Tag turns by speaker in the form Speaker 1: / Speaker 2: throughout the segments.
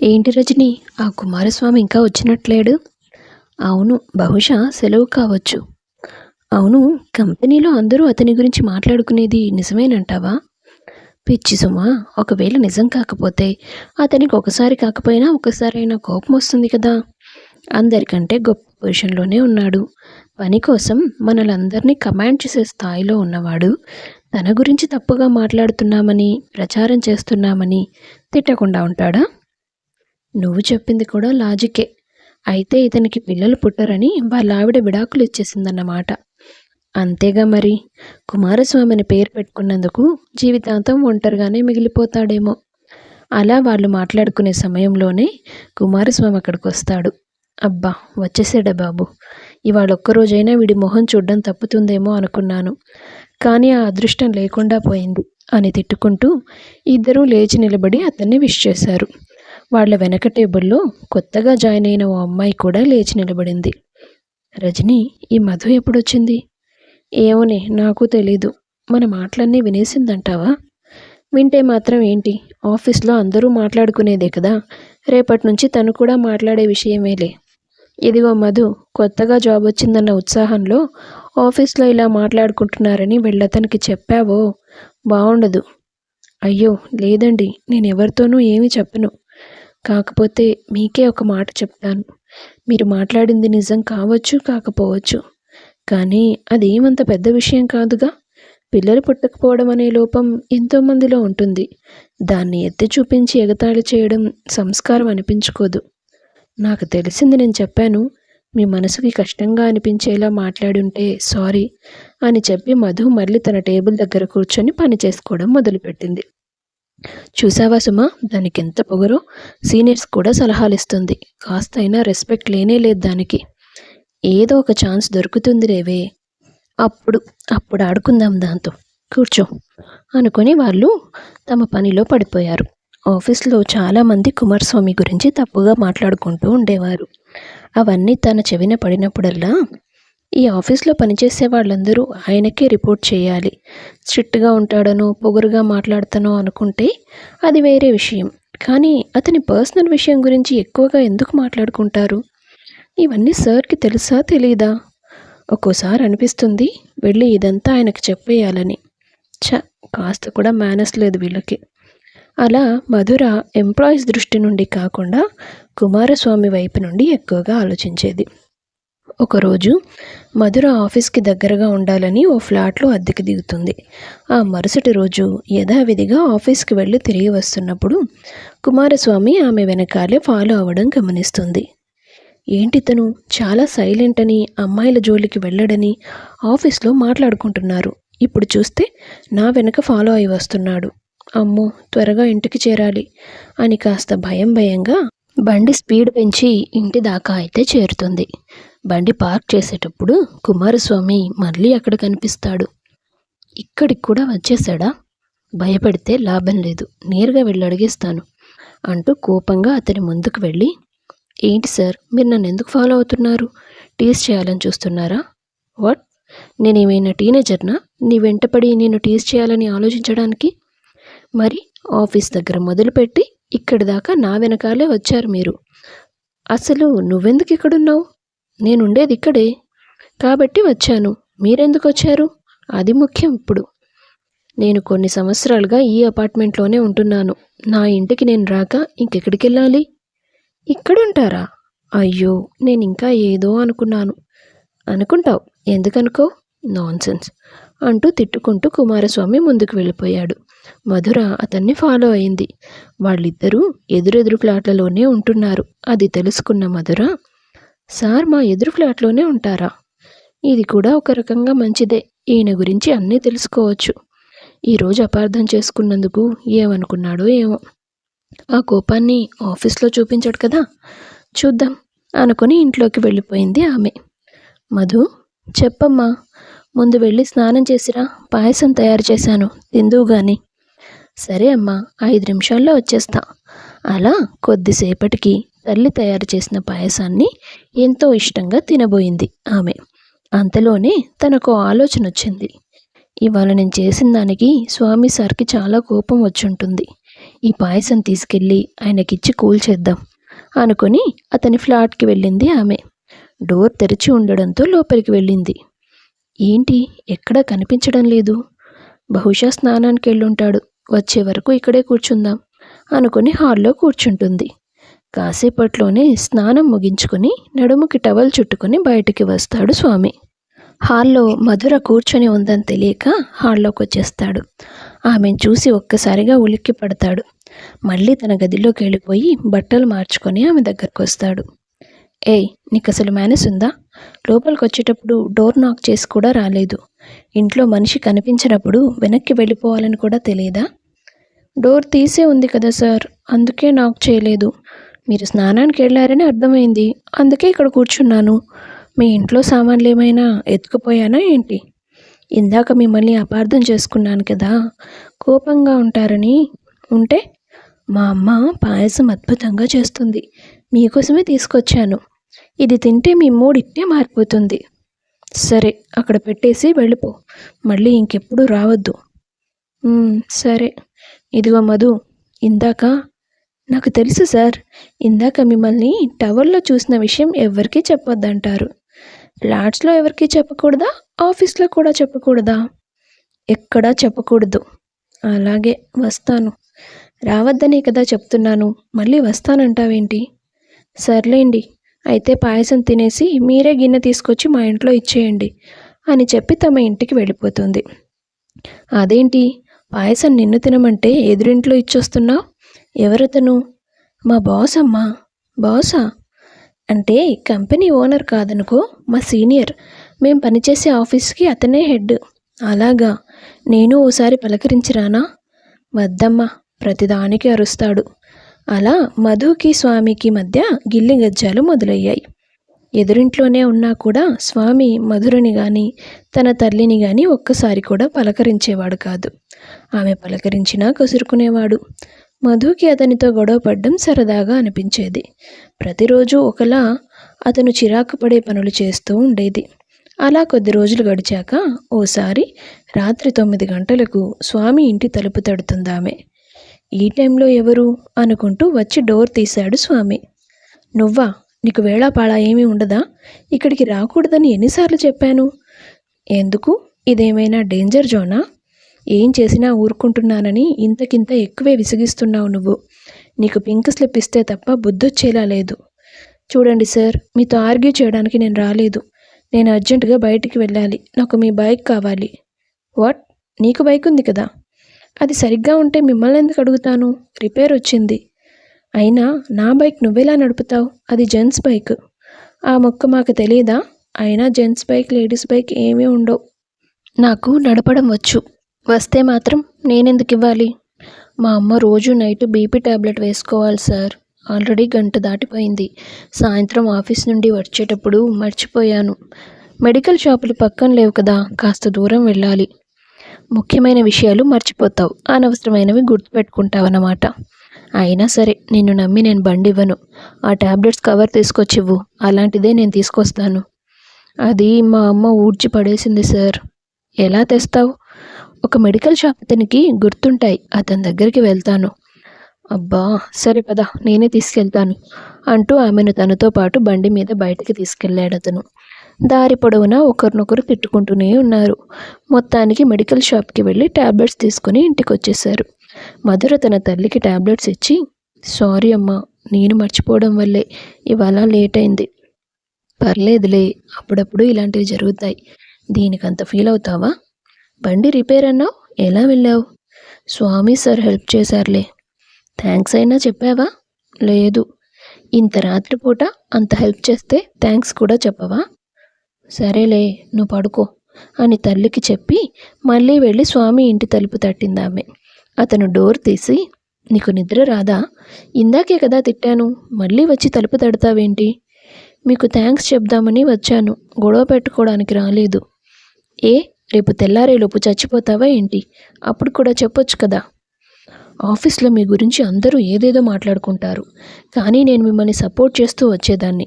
Speaker 1: ఏంటి రజని, ఆ కుమారస్వామి ఇంకా వచ్చినట్లేడు? అవును, బహుశా సెలవు కావచ్చు. అవును, కంపెనీలో అందరూ అతని గురించి మాట్లాడుకునేది నిజమేనంటావా? పిచ్చి సుమా, ఒకవేళ నిజం కాకపోతే అతనికి ఒకసారి కాకపోయినా ఒకసారైనా కోపం వస్తుంది కదా. అందరికంటే గొప్ప పొజిషన్లోనే ఉన్నాడు. పని కోసం మనలందరినీ కమాండ్ చేసే స్థాయిలో ఉన్నవాడు తన గురించి తప్పుగా మాట్లాడుతున్నామని, ప్రచారం చేస్తున్నామని తిట్టకుండా ఉంటాడా? నువ్వు చెప్పింది కూడా లాజికే. అయితే ఇతనికి పిల్లలు పుట్టరని వాళ్ళ ఆవిడ విడాకులు ఇచ్చేసిందన్నమాట. అంతేగా మరి. కుమారస్వామిని పేరు పెట్టుకున్నందుకు జీవితాంతం ఒంటరిగానే మిగిలిపోతాడేమో. అలా వాళ్ళు మాట్లాడుకునే సమయంలోనే కుమారస్వామి అక్కడికి వస్తాడు. అబ్బా, వచ్చేసాడా బాబు. ఇవాళ ఒక్కరోజైనా వీడి మొహం చూడ్డం తప్పుతుందేమో అనుకున్నాను, కానీ ఆ అదృష్టం లేకుండా పోయింది అని తిట్టుకుంటూ ఇద్దరూ లేచి నిలబడి అతన్ని విష్ చేశారు. వాళ్ళ వెనక టేబుల్లో కొత్తగా జాయిన్ అయిన ఓ అమ్మాయి కూడా లేచి నిలబడింది. రజని, ఈ మధు ఎప్పుడొచ్చింది? ఏమోనే, నాకు తెలీదు. మన మాటలన్నీ వినేసిందంటావా? వింటే మాత్రం ఏంటి, ఆఫీస్లో అందరూ మాట్లాడుకునేదే కదా. రేపటి నుంచి తను కూడా మాట్లాడే విషయమేలే. ఇదిగో మధు, కొత్తగా జాబ్ వచ్చిందన్న ఉత్సాహంలో ఆఫీస్లో ఇలా మాట్లాడుకుంటున్నారని వెళ్ళతనికి చెప్పావో బాగుండదు. అయ్యో లేదండి, నేను ఎవరితోనూ ఏమీ చెప్పను. కాకపోతే మీకే ఒక మాట చెప్తాను. మీరు మాట్లాడింది నిజం కావచ్చు, కాకపోవచ్చు, కానీ అదేమంత పెద్ద విషయం కాదుగా. పిల్లలు పుట్టకపోవడం అనే లోపం ఎంతోమందిలో ఉంటుంది. దాన్ని ఎత్తి చూపించి ఎగతాళి చేయడం సంస్కారం అనిపించుకోదు. నాకు తెలిసింది నేను చెప్పాను. మీ మనసుకి కష్టంగా అనిపించేలా మాట్లాడుంటే సారీ అని చెప్పి మధు మళ్ళీ తన టేబుల్ దగ్గర కూర్చొని పని చేసుకోవడం మొదలుపెట్టింది. చూసావా సుమా, దానికి ఎంత పొగరో. సీనియర్స్ కూడా సలహాలు ఇస్తుంది. కాస్త అయినా రెస్పెక్ట్ లేనే లేదు దానికి. ఏదో ఒక ఛాన్స్ దొరుకుతుంది రేవే, అప్పుడు అప్పుడు ఆడుకుందాం దాంతో. కూర్చో అనుకొని వాళ్ళు తమ పనిలో పడిపోయారు. ఆఫీస్లో చాలామంది కుమారస్వామి గురించి తప్పుగా మాట్లాడుకుంటూ ఉండేవారు. అవన్నీ తన చెవిన పడినప్పుడల్లా ఈ ఆఫీస్లో పనిచేసే వాళ్ళందరూ ఆయనకే రిపోర్ట్ చేయాలి, స్ట్రిక్ట్గా ఉంటాడనో పొగరుగా మాట్లాడతానో అనుకుంటే అది వేరే విషయం. కానీ అతని పర్సనల్ విషయం గురించి ఎక్కువగా ఎందుకు మాట్లాడుకుంటారు? ఇవన్నీ సార్కి తెలుసా తెలీదా? ఒక్కోసారి అనిపిస్తుంది వెళ్ళి ఇదంతా ఆయనకు చెప్పేయాలని. కాస్త కూడా మేనస్ లేదు వీళ్ళకి. అలా మధుర ఎంప్లాయీస్ దృష్టి నుండి కాకుండా కుమారస్వామి వైపు నుండి ఎక్కువగా ఆలోచించేది. ఒకరోజు మధుర ఆఫీస్కి దగ్గరగా ఉండాలని ఓ ఫ్లాట్లో అద్దెకి దిగుతుంది. ఆ మరుసటి రోజు యథావిధిగా ఆఫీస్కి వెళ్ళి తిరిగి వస్తున్నప్పుడు కుమారస్వామి ఆమె వెనకాలే ఫాలో అవ్వడం గమనిస్తుంది. ఏంటితను చాలా సైలెంట్ అని, అమ్మాయిల జోలికి వెళ్ళడని ఆఫీస్లో మాట్లాడుకుంటున్నారు. ఇప్పుడు చూస్తే నా వెనక ఫాలో అయి వస్తున్నాడు. అమ్మో, త్వరగా ఇంటికి చేరాలి అని కాస్త భయంగా బండి స్పీడ్ పెంచి ఇంటి దాకా అయితే చేరుతుంది. బండి పార్క్ చేసేటప్పుడు కుమారస్వామి మళ్ళీ అక్కడ కనిపిస్తాడు. ఇక్కడికి కూడా వచ్చేసాడా? భయపడితే లాభం లేదు, నేరుగా వెళ్ళి అడిగేస్తాను అంటూ కోపంగా అతని ముందుకు వెళ్ళి, ఏంటి సార్, మీరు నన్ను ఎందుకు ఫాలో అవుతున్నారు? టీజ్ చేయాలని చూస్తున్నారా? వాట్, నేనేమైనా టీనేజర్నా నీ వెంటపడి నేను టీజ్ చేయాలని ఆలోచించడానికి? మరి ఆఫీస్ దగ్గర మొదలుపెట్టి ఇక్కడి దాకా నా వెనకాలే వచ్చారు మీరు. అసలు నువ్వెందుకు ఇక్కడున్నావు? నేనుండేది ఇక్కడే కాబట్టి వచ్చాను. మీరెందుకు వచ్చారు? అది ముఖ్యం ఇప్పుడు. నేను కొన్ని సంవత్సరాలుగా ఈ అపార్ట్మెంట్లోనే ఉంటున్నాను. నా ఇంటికి నేను రాక ఇంకెక్కడికి వెళ్ళాలి? ఇక్కడుంటారా? అయ్యో, నేను ఇంకా ఏదో అనుకున్నాను. అనుకుంటావు, ఎందుకనుకో, నాన్సెన్స్ అంటూ తిట్టుకుంటూ కుమారస్వామి ముందుకు వెళ్ళిపోయాడు. మధుర అతన్ని ఫాలో అయింది. వాళ్ళిద్దరూ ఎదురెదురు ఫ్లాట్లలోనే ఉంటున్నారు. అది తెలుసుకున్న మధుర, సార్ మా ఎదురు ఫ్లాట్లోనే ఉంటారా? ఇది కూడా ఒక రకంగా మంచిదే. ఈయన గురించి అన్నీ తెలుసుకోవచ్చు. ఈరోజు అపార్థం చేసుకున్నందుకు ఏమనుకున్నాడో ఏమో. ఆ కోపాన్ని ఆఫీస్లో చూపించాడు కదా, చూద్దాం అనుకుని ఇంట్లోకి వెళ్ళిపోయింది ఆమె. మధు, చెప్పమ్మా, ముందు వెళ్ళి స్నానం చేసిరా, పాయసం తయారు చేశాను, తిందువు గాని. సరే అమ్మా, 5 నిమిషాల్లో వచ్చేస్తా. అలా కొద్దిసేపటికి తల్లి తయారు చేసిన పాయసాన్ని ఎంతో ఇష్టంగా తినబోయింది ఆమె. అంతలోనే తనకు ఆలోచన వచ్చింది. ఇవాళ నేను చేసిన దానికి స్వామి సార్కి చాలా కోపం వచ్చుంటుంది. ఈ పాయసం తీసుకెళ్ళి ఆయనకిచ్చి కూల్చేద్దాం అనుకుని అతని ఫ్లాట్కి వెళ్ళింది ఆమె. డోర్ తెరిచి ఉండడంతో లోపలికి వెళ్ళింది. ఏంటి ఎక్కడా కనిపించడం లేదు? బహుశా స్నానానికి వెళ్ళుంటాడు, వచ్చే వరకు ఇక్కడే కూర్చుందాం అనుకుని హాల్లో కూర్చుంటుంది. కాసేపట్లోనే స్నానం ముగించుకొని నడుముకి టవల్ చుట్టుకొని బయటికి వస్తాడు స్వామి. హాల్లో మధుర కూర్చొని ఉందని తెలియక హాల్లోకి వచ్చేస్తాడు. ఆమెను చూసి ఒక్కసారిగా ఉలిక్కి పడతాడు. మళ్ళీ తన గదిలోకి వెళ్ళిపోయి బట్టలు మార్చుకొని ఆమె దగ్గరకు వస్తాడు. ఏయ్, నీకు అసలు మేనస్ ఉందా? లోపలికి వచ్చేటప్పుడు డోర్ నాక్ చేసి కూడా రాలేదు. ఇంట్లో మనిషి కనిపించినప్పుడు వెనక్కి వెళ్ళిపోవాలని కూడా తెలియదా? డోర్ తీసే ఉంది కదా సార్, అందుకే నాక్ చేయలేదు. మీరు స్నానానికి వెళ్ళారని అర్థమైంది, అందుకే ఇక్కడ కూర్చున్నాను. మీ ఇంట్లో సామాన్లు ఏమైనా ఎత్తుకుపోయానా ఏంటి? ఇందాక మిమ్మల్ని అపార్థం చేసుకున్నాను కదా, కోపంగా ఉంటారని. ఉంటే మా అమ్మ పాయసం అద్భుతంగా చేస్తుంది, మీకోసమే తీసుకొచ్చాను. ఇది తింటే మీ మూడ్ ఇట్టే మారిపోతుంది. సరే, అక్కడ పెట్టేసి వెళ్ళిపో, మళ్ళీ ఇంకెప్పుడు రావద్దు. సరే. ఇదిగో మధు, ఇందాక నాకు తెలుసు సార్, ఇందాక మిమ్మల్ని టవర్లో చూసిన విషయం ఎవరికీ చెప్పొద్దంటారు. ఫ్లాట్స్లో ఎవరికీ చెప్పకూడదా? ఆఫీస్లో కూడా చెప్పకూడదా? ఎక్కడా చెప్పకూడదు. అలాగే, వస్తాను. రావద్దనే కదా చెప్తున్నాను, మళ్ళీ వస్తానంటావేంటి? సర్లేండి, అయితే పాయసం తినేసి మీరే గిన్నె తీసుకొచ్చి మా ఇంట్లో ఇచ్చేయండి అని చెప్పి తమ ఇంటికి వెళ్ళిపోతుంది. అదేంటి, పాయసం నిన్ను తినమంటే ఎదురింట్లో ఇచ్చొస్తున్నావు? ఎవరతను? మా బాస్ అమ్మా. బాసా? అంటే కంపెనీ ఓనర్ కాదనుకో, మా సీనియర్. మేం పనిచేసే ఆఫీస్కి అతనే హెడ్. అలాగా, నేను ఓసారి పలకరించిరానా? వద్దమ్మా, ప్రతిదానికి అరుస్తాడు. అలా మధుకి స్వామికి మధ్య గిల్లి గజ్జాలు మొదలయ్యాయి. ఎదురింట్లోనే ఉన్నా కూడా స్వామి మధురని కానీ తన తల్లిని కానీ ఒక్కసారి కూడా పలకరించేవాడు కాదు. ఆమె పలకరించినా కసురుకునేవాడు. మధుకి అతనితో గొడవ పడ్డం సరదాగా అనిపించేది. ప్రతిరోజు ఒకలా అతను చిరాకు పడే పనులు చేస్తూ ఉండేది. అలా కొద్ది రోజులు గడిచాక ఓసారి రాత్రి 9 గంటలకు స్వామి ఇంటి తలుపు తడుతుందామె. ఈ టైంలో ఎవరు అనుకుంటూ వచ్చి డోర్ తీశాడు స్వామి. నువ్వా? నీకు వేళాపాళా ఏమీ ఉండదా? ఇక్కడికి రాకూడదని ఎన్నిసార్లు చెప్పాను? ఎందుకు? ఇదేమైనా డేంజర్ జోనా? ఏం చేసినా ఊరుకుంటున్నానని ఇంతకింత ఎక్కువే విసిగిస్తున్నావు నువ్వు. నీకు పింక్ స్లిప్ ఇస్తే తప్ప బుద్ధొచ్చేలా లేదు. చూడండి సార్, మీతో ఆర్గ్యూ చేయడానికి నేను రాలేదు. నేను అర్జెంటుగా బయటికి వెళ్ళాలి. నాకు మీ బైక్ కావాలి. వాట్? నీకు బైక్ ఉంది కదా? అది సరిగ్గా ఉంటే మిమ్మల్ని ఎందుకు అడుగుతాను? రిపేర్ వచ్చింది. అయినా నా బైక్ నువ్వెలా నడుపుతావు? అది జెంట్స్ బైక్. ఆ మొక్క మాకు తెలియదా? అయినా జెంట్స్ బైక్, లేడీస్ బైక్ ఏమీ ఉండవు. నాకు నడపడం వచ్చు. వస్తే మాత్రం నేనెందుకు ఇవ్వాలి? మా అమ్మ రోజు నైట్ బీపీ ట్యాబ్లెట్ వేసుకోవాలి సార్. ఆల్రెడీ గంట దాటిపోయింది. సాయంత్రం ఆఫీస్ నుండి వచ్చేటప్పుడు మర్చిపోయాను. మెడికల్ షాపులు పక్కన లేవు కదా, కాస్త దూరం వెళ్ళాలి. ముఖ్యమైన విషయాలు మర్చిపోతావు, అనవసరమైనవి గుర్తుపెట్టుకుంటావన్నమాట. అయినా సరే, నిన్ను నమ్మి నేను బండి ఇవ్వను. ఆ ట్యాబ్లెట్స్ కవర్ తీసుకొచ్చివ్వు, అలాంటిదే నేను తీసుకొస్తాను. అది మా అమ్మ ఊడ్చి పడేసింది సార్. ఎలా తెస్తావు? ఒక మెడికల్ షాప్ అతనికి గుర్తుంటాయి, అతని దగ్గరికి వెళ్తాను. అబ్బా, సరే పద, నేనే తీసుకెళ్తాను అంటూ ఆమెను తనతో పాటు బండి మీద బయటికి తీసుకెళ్లాడు అతను. దారి పొడవునా ఒకరినొకరు తిట్టుకుంటూనే ఉన్నారు. మొత్తానికి మెడికల్ షాప్కి వెళ్ళి ట్యాబ్లెట్స్ తీసుకుని ఇంటికి వచ్చేశారు. మధుర తన తల్లికి ట్యాబ్లెట్స్ ఇచ్చి, సారీ అమ్మా, నేను మర్చిపోవడం వల్లే ఇవాళ లేట్ అయింది. పర్లేదులే, అప్పుడప్పుడు ఇలాంటివి జరుగుతాయి, దీనికంత ఫీల్ అవుతావా? బండి రిపేర్ అన్నావు, ఎలా వెళ్ళావు? స్వామి సార్ హెల్ప్ చేశారులే. థ్యాంక్స్ అయినా చెప్పావా? లేదు. ఇంత రాత్రిపూట అంత హెల్ప్ చేస్తే థ్యాంక్స్ కూడా చెప్పవా? సరేలే, నువ్వు పడుకో అని తల్లికి చెప్పి మళ్ళీ వెళ్ళి స్వామి ఇంటి తలుపు తట్టిందామె. అతను డోర్ తీసి, నీకు నిద్ర రాదా? ఇందాకే కదా తిట్టాను, మళ్ళీ వచ్చి తలుపు తడతావేంటి? మీకు థ్యాంక్స్ చెప్దామని వచ్చాను, గొడవ పెట్టుకోవడానికి రాలేదు. ఏ, రేపు తెల్లారేలోపు చచ్చిపోతావా ఏంటి? అప్పుడు కూడా చెప్పొచ్చు కదా. ఆఫీస్లో మీ గురించి అందరూ ఏదేదో మాట్లాడుకుంటారు, కానీ నేను మిమ్మల్ని సపోర్ట్ చేస్తూ వచ్చేదాన్ని.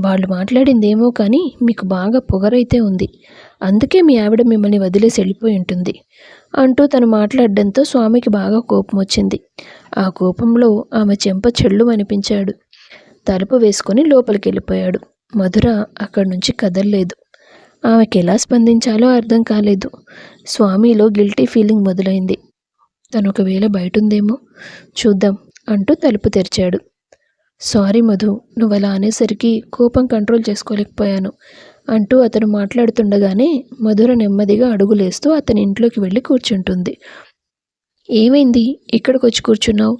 Speaker 1: వాళ్ళు మాట్లాడిందేమో కానీ మీకు బాగా పొగరైతే ఉంది, అందుకే మీ ఆవిడ మిమ్మల్ని వదిలేసి వెళ్ళిపోయి ఉంటుంది. అంటూ తను మాట్లాడడంతో స్వామికి బాగా కోపం వచ్చింది. ఆ కోపంలో ఆమె చెంప చెళ్ళు అనిపించాడు. తలుపు వేసుకొని లోపలికి వెళ్ళిపోయాడు. మధుర అక్కడి నుంచి కదల్లేదు. ఆమెకి ఎలా స్పందించాలో అర్థం కాలేదు. స్వామిలో గిల్టీ ఫీలింగ్ మొదలైంది. తను ఒకవేళ బయటుందేమో చూద్దాం అంటూ తలుపు తెరిచాడు. సారీ మధు, నువ్వు అలా అనేసరికి కోపం కంట్రోల్ చేసుకోలేకపోయాను అంటూ అతను మాట్లాడుతుండగానే మధుర నెమ్మదిగా అడుగులేస్తూ అతని ఇంట్లోకి వెళ్ళి కూర్చుంటుంది. ఏమైంది, ఇక్కడికి వచ్చి కూర్చున్నావు?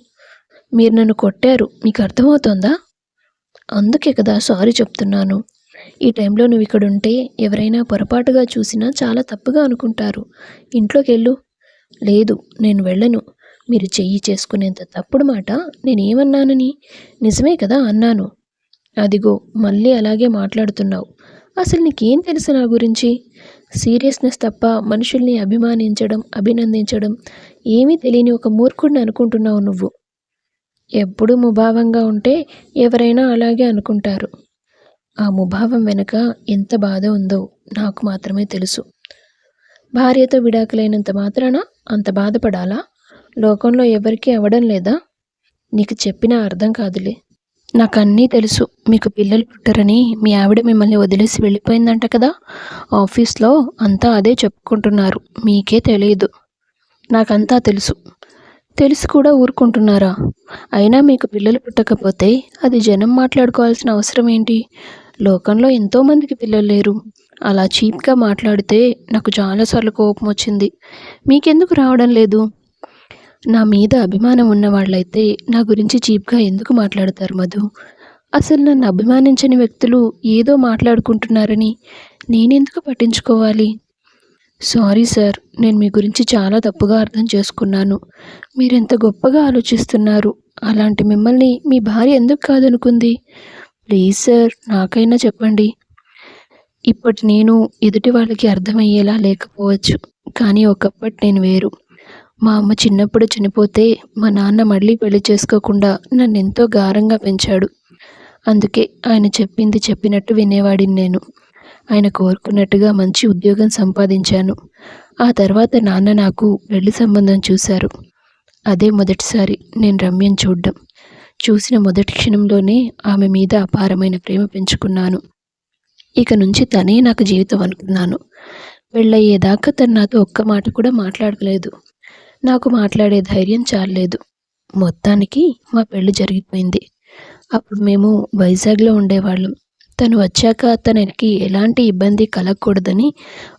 Speaker 1: మీరు నన్ను కొట్టారు, మీకు అర్థమవుతోందా? అందుకే కదా సారీ చెప్తున్నాను. ఈ టైంలో నువ్వు ఇక్కడ ఉంటే ఎవరైనా పొరపాటుగా చూసినా చాలా తప్పుగా అనుకుంటారు. ఇంట్లోకి వెళ్ళు. లేదు, నేను వెళ్ళను. మీరు చెయ్యి చేసుకునేంత తప్పుడు మాట నేనేమన్నానని? నిజమే కదా అన్నాను. అదిగో మళ్ళీ అలాగే మాట్లాడుతున్నావు. అసలు నీకేం తెలుసు నా గురించి? సీరియస్నెస్ తప్ప మనుషుల్ని అభిమానించడం, అభినందించడం ఏమీ తెలియని ఒక మూర్ఖుడిని అనుకుంటున్నావు నువ్వు. ఎప్పుడూ ముభావంగా ఉంటే ఎవరైనా అలాగే అనుకుంటారు. ఆ ముభావం వెనుక ఎంత బాధ ఉందో నాకు మాత్రమే తెలుసు. భార్యతో విడాకులైనంత మాత్రాన అంత బాధపడాలా? లోకంలో ఎవరికీ అవ్వడం లేదా? నీకు చెప్పినా అర్థం కాదులే. నాకన్నీ తెలుసు. మీకు పిల్లలు పుట్టరని మీ ఆవిడ మిమ్మల్ని వదిలేసి వెళ్ళిపోయిందంట కదా. ఆఫీస్లో అంతా అదే చెప్పుకుంటున్నారు. మీకే తెలియదు. నాకంతా తెలుసు. తెలిసి కూడా ఊరుకుంటున్నారా? అయినా మీకు పిల్లలు పుట్టకపోతే అది జనం మాట్లాడుకోవాల్సిన అవసరం ఏంటి? లోకంలో ఎంతోమందికి పిల్లలు లేరు. అలా చీప్గా మాట్లాడితే నాకు చాలాసార్లు కోపం వచ్చింది. మీకెందుకు రావడం లేదు? నా మీద అభిమానం ఉన్న వాళ్ళైతే నా గురించి చీప్గా ఎందుకు మాట్లాడతారు మధు? అసలు నన్ను అభిమానించని వ్యక్తులు ఏదో మాట్లాడుకుంటున్నారని నేనెందుకు పట్టించుకోవాలి? సారీ సార్, నేను మీ గురించి చాలా తప్పుగా అర్థం చేసుకున్నాను. మీరెంత గొప్పగా ఆలోచిస్తున్నారు. అలాంటి మిమ్మల్ని మీ భార్య ఎందుకు కాదనుకుంది? ప్లీజ్ సార్, నాకైనా చెప్పండి. ఇప్పటి నేను ఎదుటి వాళ్ళకి అర్థమయ్యేలా లేకపోవచ్చు, కానీ ఒకప్పటి నేను వేరు. మా అమ్మ చిన్నప్పుడు చనిపోతే మా నాన్న మళ్ళీ పెళ్లి చేసుకోకుండా నన్నెంతో గారంగా పెంచాడు. అందుకే ఆయన చెప్పింది చెప్పినట్టు వినేవాడిని నేను. ఆయన కోరుకున్నట్టుగా మంచి ఉద్యోగం సంపాదించాను. ఆ తర్వాత నాన్న నాకు పెళ్లి సంబంధం చూశారు. అదే మొదటిసారి నేను రమ్యను చూడ్డం. చూసిన మొదటి క్షణంలోనే ఆమె మీద అపారమైన ప్రేమ పెంచుకున్నాను. ఇక నుంచి తనే నాకు జీవితం అనుకున్నాను. పెళ్ళయ్యేదాకా తను నాతో ఒక్క మాట కూడా మాట్లాడలేదు. నాకు మాట్లాడే ధైర్యం చాలలేదు. మొత్తానికి మా పెళ్లి జరిగిపోయింది. అప్పుడు మేము వైజాగ్లో ఉండేవాళ్ళం. తను వచ్చాక తనకి ఎలాంటి ఇబ్బంది కలగకూడదని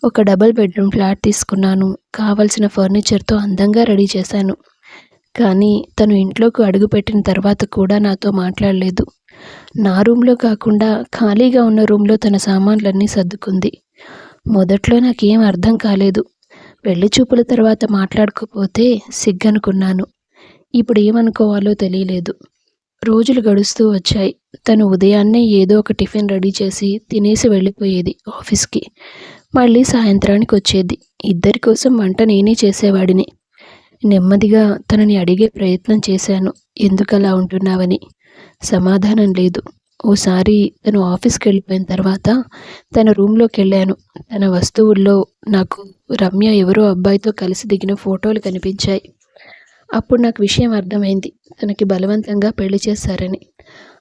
Speaker 1: ఒక డబుల్ బెడ్రూమ్ ఫ్లాట్ తీసుకున్నాను. కావలసిన ఫర్నిచర్తో అందంగా రెడీ చేశాను. కానీ తను ఇంట్లోకి అడుగుపెట్టిన తర్వాత కూడా నాతో మాట్లాడలేదు. నా రూమ్లో కాకుండా ఖాళీగా ఉన్న రూమ్లో తన సామాన్లన్నీ సర్దుకుంది. మొదట్లో నాకేం అర్థం కాలేదు. పెళ్లి చూపుల తర్వాత మాట్లాడకపోతే సిగ్గనుకున్నాను. ఇప్పుడు ఏమనుకోవాలో తెలియలేదు. రోజులు గడుస్తూ వచ్చాయి. తను ఉదయాన్నే ఏదో ఒక టిఫిన్ రెడీ చేసి తినేసి వెళ్ళిపోయేది ఆఫీస్కి. మళ్ళీ సాయంత్రానికి వచ్చేది. ఇద్దరి కోసం వంట నేనే చేసేవాడిని. నెమ్మదిగా తనని అడిగే ప్రయత్నం చేశాను, ఎందుకలా ఉంటున్నావని. సమాధానం లేదు. ఓసారి తను ఆఫీస్కి వెళ్ళిపోయిన తర్వాత తన రూమ్లోకి వెళ్ళాను. తన వస్తువుల్లో నాకు రమ్య ఎవరో అబ్బాయితో కలిసి దిగిన ఫోటోలు కనిపించాయి. అప్పుడు నాకు విషయం అర్థమైంది. తనకి బలవంతంగా పెళ్లి చేశారని.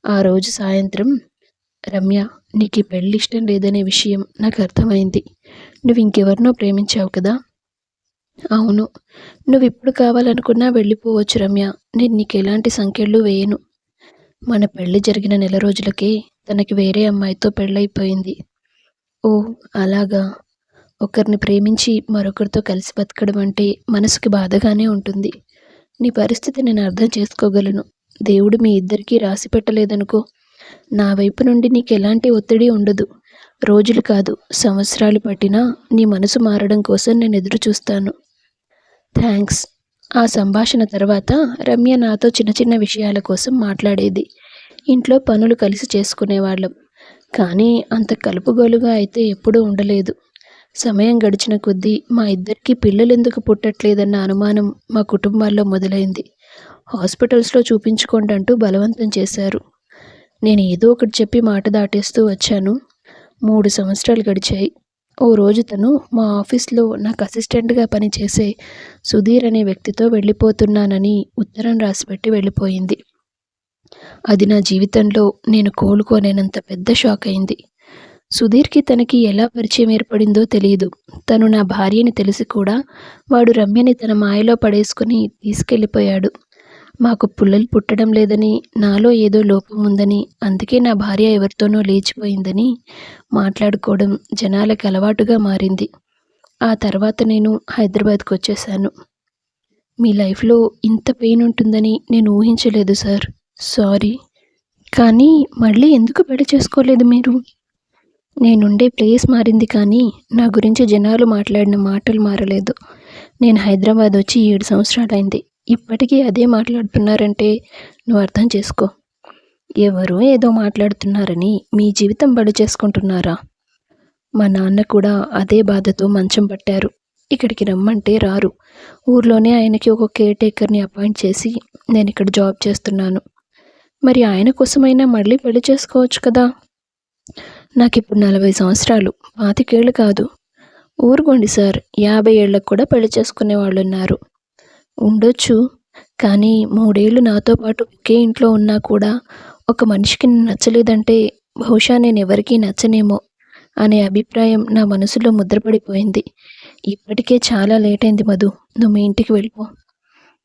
Speaker 1: ఆ రోజు సాయంత్రం, రమ్య, నీకు ఈ పెళ్ళి ఇష్టం లేదనే విషయం నాకు అర్థమైంది. నువ్వు ఇంకెవరినో ప్రేమించావు కదా? అవును. నువ్వు ఇప్పుడు కావాలనుకున్నా వెళ్ళిపోవచ్చు రమ్య. నేను నీకు ఎలాంటి సంకెళ్ళు వేయను. మన పెళ్లి జరిగిన నెల రోజులకే తనకి వేరే అమ్మాయితో పెళ్ళైపోయింది. ఓ అలాగా. ఒకరిని ప్రేమించి మరొకరితో కలిసి బతకడం అంటే మనసుకి బాధగానే ఉంటుంది. నీ పరిస్థితి నేను అర్థం చేసుకోగలను. దేవుడు మీ ఇద్దరికీ రాసి పెట్టలేదనుకో. నా వైపు నుండి నీకు ఎలాంటి ఒత్తిడి ఉండదు. రోజులు కాదు, సంవత్సరాలు పట్టినా నీ మనసు మారడం కోసం నేను ఎదురు చూస్తాను. థ్యాంక్స్. ఆ సంభాషణ తర్వాత రమ్య నాతో చిన్న చిన్న విషయాల కోసం మాట్లాడేది. ఇంట్లో పనులు కలిసి చేసుకునేవాళ్ళం. కానీ అంత కలుపుగోలుగా అయితే ఎప్పుడూ ఉండలేదు. సమయం గడిచిన కొద్దీ మా ఇద్దరికీ పిల్లలెందుకు పుట్టట్లేదన్న అనుమానం మా కుటుంబాల్లో మొదలైంది. హాస్పిటల్స్లో చూపించుకోండి అంటూ బలవంతం చేశారు. నేను ఏదో ఒకటి చెప్పి మాట దాటేస్తూ వచ్చాను. 3 సంవత్సరాలు గడిచాయి. ఓ రోజు తను మా ఆఫీస్లో నాకు అసిస్టెంట్గా పనిచేసే సుధీర్ అనే వ్యక్తితో వెళ్ళిపోతున్నానని ఉత్తరం రాసిపెట్టి వెళ్ళిపోయింది. అది నా జీవితంలో నేను కోలుకోలేనంత పెద్ద షాక్ అయింది. సుధీర్‌కి తనకి ఎలా పరిచయం ఏర్పడిందో తెలీదు. తను నా భార్యని తెలిసి కూడా వాడు రమ్యని తన మాయలో పడేసుకొని తీసుకెళ్ళిపోయాడు. మాకు పుల్లలు పుట్టడం లేదని, నాలో ఏదో లోపం ఉందని, అందుకే నా భార్య ఎవరితోనో లేచిపోయిందని మాట్లాడుకోవడం జనాలకి అలవాటుగా మారింది. ఆ తర్వాత నేను హైదరాబాద్‌కొచ్చేశాను. మీ లైఫ్‌లో ఇంత పెయిన్ ఉంటుందని నేను ఊహించలేదు సార్. సారీ. కానీ మళ్ళీ ఎందుకు పెళ్లి చేసుకోలేదు మీరు? నేనుండే ప్లేస్ మారింది కానీ, నా గురించి జనాలు మాట్లాడిన మాటలు మారలేదు. నేను హైదరాబాద్ వచ్చి 7 సంవత్సరాలైంది. ఇప్పటికీ అదే మాట్లాడుతున్నారంటే నువ్వు అర్థం చేసుకో. ఎవరో ఏదో మాట్లాడుతున్నారని మీ జీవితం బలి చేసుకుంటున్నారా? మా నాన్న కూడా అదే బాధతో మంచం పట్టారు. ఇక్కడికి రమ్మంటే రారు. ఊర్లోనే ఆయనకి ఒక కేర్ టేకర్‌ని అపాయింట్ చేసి నేనిక్కడ జాబ్ చేస్తున్నాను. మరి ఆయన కోసమైనా మళ్ళీ పెళ్లి చేసుకోవచ్చు కదా! నాకిప్పుడు 40 సంవత్సరాలు. 25 ఏళ్ళు కాదు. ఊరుకోండి సార్. 50 ఏళ్ళకి కూడా పెళ్లి చేసుకునే వాళ్ళున్నారు. ఉండొచ్చు. కానీ 3 ఏళ్ళు నాతో పాటు ఒకే ఇంట్లో ఉన్నా కూడా ఒక మనిషికి నచ్చలేదంటే బహుశా నేనెవరికీ నచ్చనేమో అనే అభిప్రాయం నా మనసులో ముద్రపడిపోయింది. ఇప్పటికే చాలా లేటయింది మధు. నువ్వు మీ ఇంటికి వెళ్ళిపో.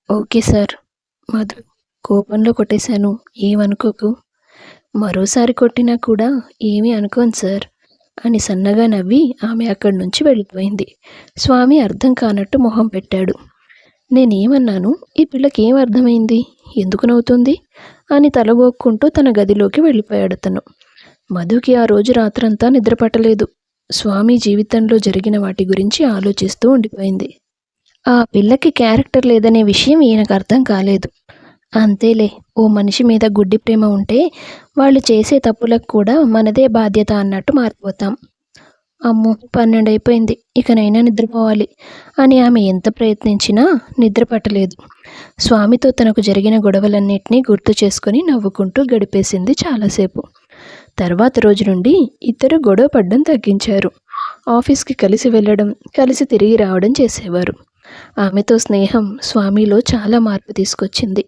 Speaker 1: Okay sir. మధు కోపంలో కొట్టేశాను. ఏమనుకోకు. మరోసారి కొట్టినా కూడా ఏమీ అనుకోను సార్ అని సన్నగా నవ్వి ఆమె అక్కడి నుంచి వెళ్ళిపోయింది. స్వామి అర్థం కానట్టు మొహం పెట్టాడు. నేనేమన్నాను? ఈ పిల్లకి ఏం అర్థమైంది? ఎందుకు నవ్వుతుంది? అని తలగోక్కుంటూ తన గదిలోకి వెళ్ళిపోయాడతను. మధుకి ఆ రోజు రాత్రంతా నిద్రపట్టలేదు. స్వామి జీవితంలో జరిగిన వాటి గురించి ఆలోచిస్తూ ఉండిపోయింది. ఆ పిల్లకి క్యారెక్టర్ లేదనే విషయం ఈయనకు అర్థం కాలేదు. అంతేలే, ఓ మనిషి మీద గుడ్డి ప్రేమ ఉంటే వాళ్ళు చేసే తప్పులకు కూడా మనదే బాధ్యత అన్నట్టు మారిపోతాం. అమ్మో, 12 అయిపోయింది, ఇకనైనా నిద్రపోవాలి అని ఆమె ఎంత ప్రయత్నించినా నిద్ర పట్టలేదు. స్వామితో తనకు జరిగిన గొడవలన్నిటినీ గుర్తు చేసుకుని నవ్వుకుంటూ గడిపేసింది చాలాసేపు. తర్వాత రోజు నుండి ఇద్దరు గొడవ పడ్డం తగ్గించారు. ఆఫీస్కి కలిసి వెళ్ళడం, కలిసి తిరిగి రావడం చేసేవారు. ఆమెతో స్నేహం స్వామిలో చాలా మార్పు తీసుకొచ్చింది.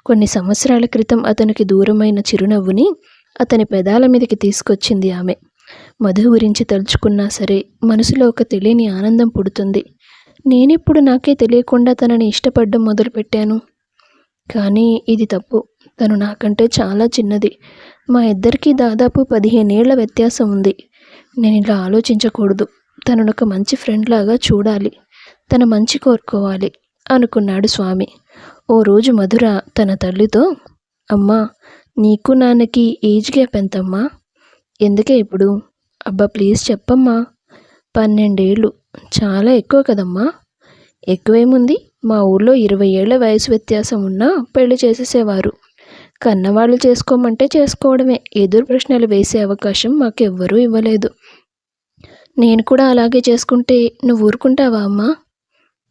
Speaker 1: కొన్ని సంవత్సరాల క్రితం అతనికి దూరమైన చిరునవ్వుని అతని పెదాల మీదకి తీసుకొచ్చింది ఆమె. మధు గురించి తలుచుకున్నా సరే మనసులో ఒక తెలియని ఆనందం పుడుతుంది. నేనెప్పుడు నాకే తెలియకుండా తనని ఇష్టపడడం మొదలుపెట్టాను. కానీ ఇది తప్పు. తను నాకంటే చాలా చిన్నది. మా ఇద్దరికీ దాదాపు 15 ఏళ్ల వ్యత్యాసం ఉంది. నేను ఇలా ఆలోచించకూడదు. తనను ఒక మంచి ఫ్రెండ్ లాగా చూడాలి. తన మంచి కోరుకోవాలి అనుకున్నాడు స్వామి. ఓ రోజు మధుర తన తల్లితో, అమ్మా, నీకు నాన్నకి ఏజ్ గ్యాప్ ఎంతమ్మా? ఎందుకే ఇప్పుడు? అబ్బా ప్లీజ్ చెప్పమ్మా. 12 ఏళ్ళు చాలా ఎక్కువ కదమ్మా. ఎక్కువేముంది, మా ఊర్లో 20 ఏళ్ల వయసు వ్యత్యాసం ఉన్నా పెళ్లి చేసేసేవారు. కన్నవాళ్ళు చేసుకోమంటే చేసుకోవడమే. ఎదురు ప్రశ్నలు వేసే అవకాశం మాకెవ్వరూ ఇవ్వలేదు. నేను కూడా అలాగే చేసుకుంటే నువ్వు ఊరుకుంటావా అమ్మా?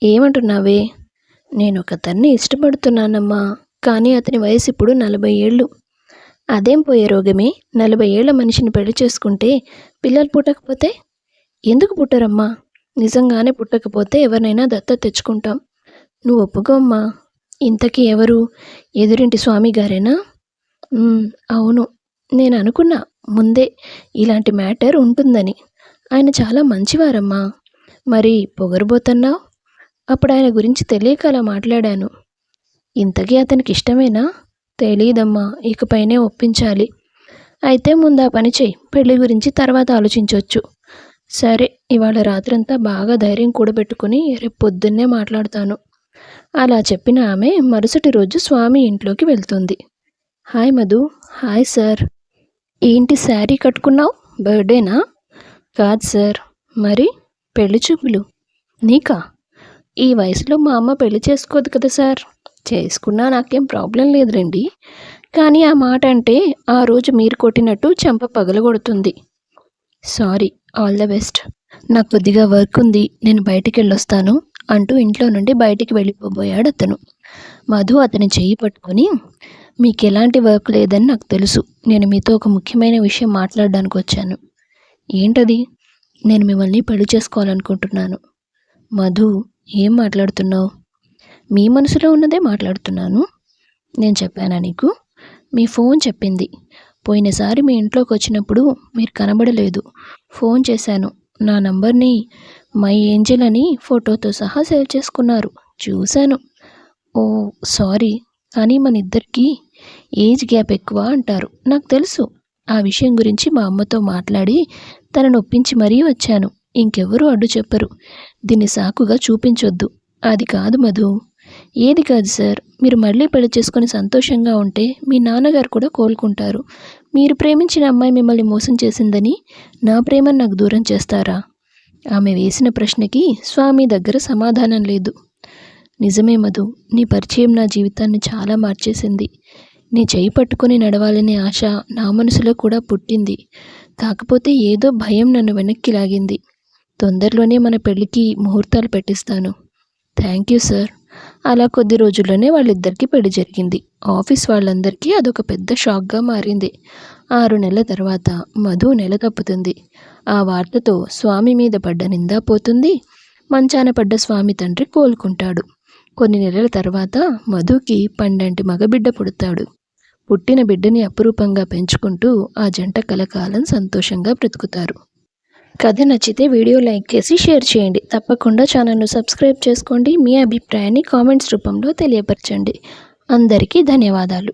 Speaker 1: ఏమంటున్నావే? నేను ఒకతన్ని ఇష్టపడుతున్నానమ్మా. కానీ అతని వయసు ఇప్పుడు 40 ఏళ్ళు. అదేం పోయే రోగమే? 40 ఏళ్ల మనిషిని పెళ్లి చేసుకుంటే పిల్లలు పుట్టకపోతే? ఎందుకు పుట్టరమ్మా? నిజంగానే పుట్టకపోతే ఎవరినైనా దత్తత తెచ్చుకుంటాం. నువ్వు ఒప్పుకో అమ్మా. ఇంతకీ ఎవరు? ఎదురింటి స్వామి గారేనా? అవును. నేను అనుకున్నా ముందే ఇలాంటి మ్యాటర్ ఉంటుందని. ఆయన చాలా మంచివారమ్మా. మరి పొగరుబోతున్నావు? అప్పుడు ఆయన గురించి తెలియక అలా మాట్లాడాను. ఇంతకీ అతనికి ఇష్టమేనా? తెలీదమ్మా. ఇకపైనే ఒప్పించాలి. అయితే ముందు ఆ పని చెయ్యి. పెళ్లి గురించి తర్వాత ఆలోచించవచ్చు. సరే, ఇవాళ రాత్రంతా బాగా ధైర్యం కూడబెట్టుకుని రేపు పొద్దున్నే మాట్లాడతాను. అలా చెప్పిన ఆమె మరుసటి రోజు స్వామి ఇంట్లోకి వెళ్తుంది. హాయ్ మధు. Hi sir. ఏంటి శారీ కట్టుకున్నావు? బర్త్డేనా? కాదు సార్. మరి పెళ్లి చూపులు నీకా? ఈ వయసులో మా అమ్మ పెళ్లి చేసుకోదు కదా సార్. చేసుకున్నా నాకేం ప్రాబ్లం లేదు రండి. కానీ ఆ మాట అంటే ఆ రోజు మీరు కొట్టినట్టు చెంప పగలగొడుతుంది. సారీ. All the best. నాకు కొద్దిగా వర్క్ ఉంది, నేను బయటికి వెళ్ళొస్తాను అంటూ ఇంట్లో నుండి బయటికి వెళ్ళిపోబోయాడు అతను. మధు అతని చెయ్యి పట్టుకొని, మీకు ఎలాంటి వర్క్ లేదని నాకు తెలుసు. నేను మీతో ఒక ముఖ్యమైన విషయం మాట్లాడడానికి వచ్చాను. ఏంటది? నేను మిమ్మల్ని పెళ్లి చేసుకోవాలనుకుంటున్నాను. మధు, ఏం మాట్లాడుతున్నావు? మీ మనసులో ఉన్నదే మాట్లాడుతున్నాను. నేను చెప్పానా నీకు? మీ ఫోన్ చెప్పింది. పోయినసారి మీ ఇంట్లోకి వచ్చినప్పుడు మీరు కనబడలేదు. ఫోన్ చేశాను. నా నంబర్ని మై ఏంజెల్ అని ఫోటోతో సహా సేవ్ చేసుకున్నారు. చూశాను. ఓ సారీ, కానీ మన ఇద్దరికీ ఏజ్ గ్యాప్ ఎక్కువ అంటారు. నాకు తెలుసు. ఆ విషయం గురించి మా అమ్మతో మాట్లాడి తనను ఒప్పించి మరీ వచ్చాను. ఇంకెవరూ అడ్డు చెప్పరు. దీన్ని సాకుగా చూపించొద్దు. అది కాదు మధు. ఏది కాదు సార్. మీరు మళ్ళీ పెళ్లి చేసుకొని సంతోషంగా ఉంటే మీ నాన్నగారు కూడా కోలుకుంటారు. మీరు ప్రేమించిన అమ్మాయి మిమ్మల్ని మోసం చేసిందని నా ప్రేమను నాకు దూరం చేస్తారా? ఆమె వేసిన ప్రశ్నకి స్వామి దగ్గర సమాధానం లేదు. నిజమే మధు, నీ పరిచయం నా జీవితాన్ని చాలా మార్చేసింది. నీ చేయి పట్టుకొని నడవాలనే ఆశ నా మనసులో కూడా పుట్టింది. కాకపోతే ఏదో భయం నన్ను వెనక్కి లాగింది. తొందరలోనే మన పెళ్ళికి ముహూర్తాలు పెట్టిస్తాను. Thank you sir. అలా కొద్ది రోజుల్లోనే వాళ్ళిద్దరికీ పెళ్లి జరిగింది. ఆఫీస్ వాళ్ళందరికీ అదొక పెద్ద షాక్గా మారింది. 6 నెలల తర్వాత మధు నెల తప్పుతుంది. ఆ వార్తతో స్వామి మీద పడ్డ నింద పోతుంది. మంచాన పడ్డ స్వామి తండ్రి కోలుకుంటాడు. కొన్ని నెలల తర్వాత మధుకి పండంటి మగబిడ్డ పుడతాడు. పుట్టిన బిడ్డని అపురూపంగా పెంచుకుంటూ ఆ జంట కలకాలం సంతోషంగా బ్రతుకుతారు. కథ నచ్చితే వీడియో లైక్ చేసి షేర్ చేయండి. తప్పకుండా ఛానల్ను సబ్స్క్రైబ్ చేసుకోండి. మీ అభిప్రాయాన్ని కామెంట్స్ రూపంలో తెలియపరచండి. అందరికీ ధన్యవాదాలు.